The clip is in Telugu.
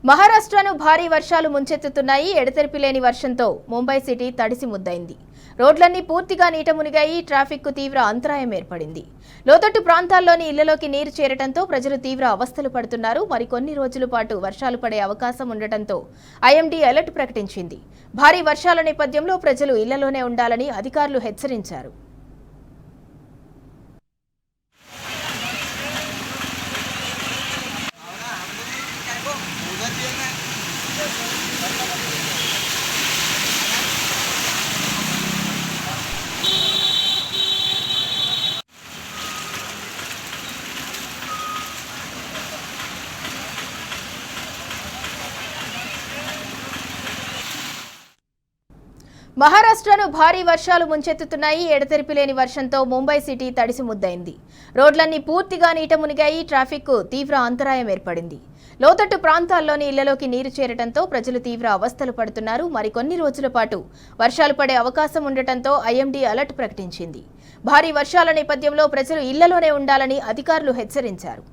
మహారాష్ట్రను భారీ వర్షాలు ముంచెత్తుతున్నాయి. ఎడతెరిపి లేని వర్షంతో ముంబై సిటీ తడిసి ముద్దైంది. రోడ్లన్నీ పూర్తిగా నీట మునిగాయి. ట్రాఫిక్ కు తీవ్ర అంతరాయం ఏర్పడింది. లోతట్టు ప్రాంతాల్లోని ఇళ్లలోకి నీరు చేరటంతో ప్రజలు తీవ్ర అవస్థలు పడుతున్నారు. మరికొన్ని రోజుల పాటు వర్షాలు పడే అవకాశం ఉండటంతో ఐఎండీ అలర్ట్ ప్రకటించింది. భారీ వర్షాల నేపథ్యంలో ప్రజలు ఇళ్లలోనే ఉండాలని అధికారులు హెచ్చరించారు. మహారాష్ట్రను భారీ వర్షాలు ముంచెత్తుతున్నాయి. ఎడతెరిపి లేని వర్షంతో ముంబై సిటీ తడిసి ముద్దైంది. రోడ్లన్నీ పూర్తిగా నీట మునిగాయి. ట్రాఫిక్ కు తీవ్ర అంతరాయం ఏర్పడింది. లోతట్టు ప్రాంతాల్లోని ఇళ్లలోకి నీరు చేరటంతో ప్రజలు తీవ్ర అవస్థలు పడుతున్నారు. మరికొన్ని రోజుల పాటు వర్షాలు పడే అవకాశం ఉండటంతో ఐఎండీ అలర్ట్ ప్రకటించింది. భారీ వర్షాల నేపథ్యంలో ప్రజలు ఇళ్లలోనే ఉండాలని అధికారులు హెచ్చరించారు.